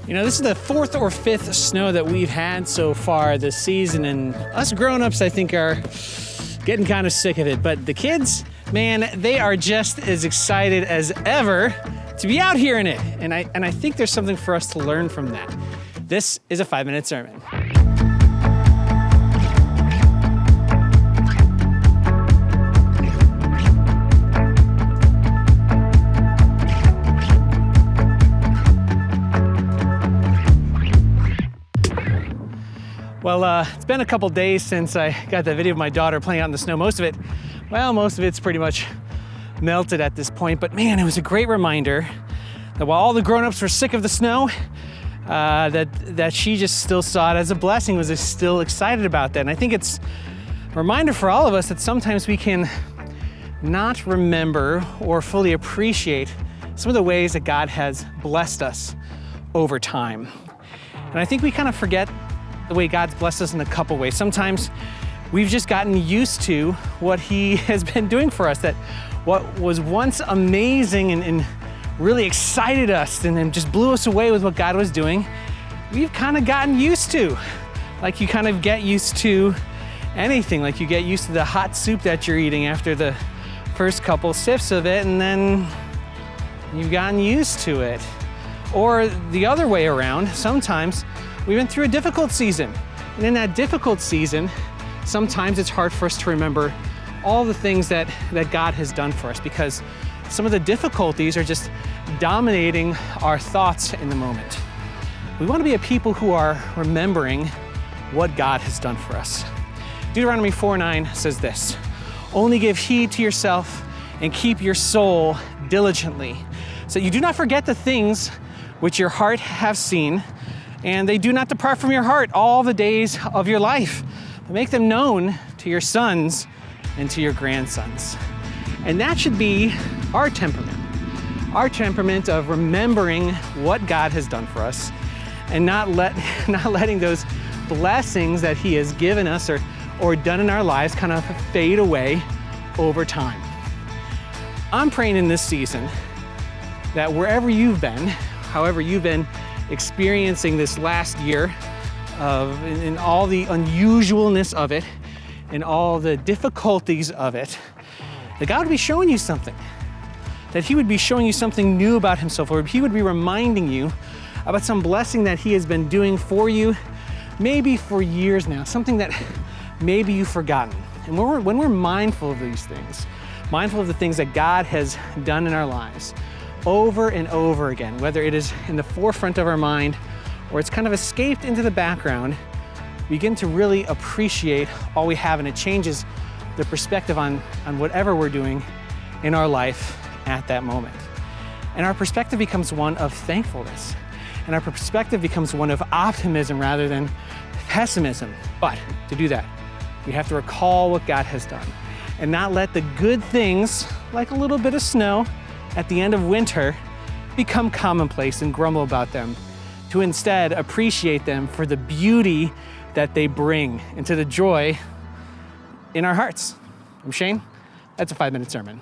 You know, this is the fourth or fifth snow that we've had so far this season, and us grown-ups, I think, are getting kind of sick of it. But the kids, man, they are just as excited as ever to be out here in it. And I think there's something for us to learn from that. This is a 5-minute sermon. Well, it's been a couple days since I got that video of my daughter playing out in the snow. Most of it's pretty much melted at this point. But man, it was a great reminder that while all the grown-ups were sick of the snow, that she just still saw it as a blessing, was still excited about that. And I think it's a reminder for all of us that sometimes we can not remember or fully appreciate some of the ways that God has blessed us over time. And I think we kind of forget the way God's blessed us in a couple ways. Sometimes we've just gotten used to what He has been doing for us, that what was once amazing and really excited us and then just blew us away with what God was doing, we've kind of gotten used to. Like you kind of get used to anything, like you get used to the hot soup that you're eating after the first couple sips of it, and then you've gotten used to it. Or the other way around, sometimes we went through a difficult season. And in that difficult season, sometimes it's hard for us to remember all the things that God has done for us, because some of the difficulties are just dominating our thoughts in the moment. We want to be a people who are remembering what God has done for us. Deuteronomy 4:9 says this: "Only give heed to yourself and keep your soul diligently, so you do not forget the things which your heart have seen, and they do not depart from your heart all the days of your life, but make them known to your sons and to your grandsons." And that should be our temperament of remembering what God has done for us and not letting those blessings that He has given us or done in our lives kind of fade away over time. I'm praying in this season that wherever you've been, however you've been experiencing this last year in all the unusualness of it and all the difficulties of it, that God would be showing you something, that He would be showing you something new about Himself, or He would be reminding you about some blessing that He has been doing for you, maybe for years now, something that maybe you've forgotten. And when we're mindful of these things, mindful of the things that God has done in our lives, over and over again, whether it is in the forefront of our mind or it's kind of escaped into the background, we begin to really appreciate all we have, and it changes the perspective on whatever we're doing in our life at that moment. And our perspective becomes one of thankfulness, and our perspective becomes one of optimism rather than pessimism. But to do that, we have to recall what God has done and not let the good things, like a little bit of snow at the end of winter, become commonplace and grumble about them, to instead appreciate them for the beauty that they bring and to the joy in our hearts. I'm Shane. That's a 5-minute sermon.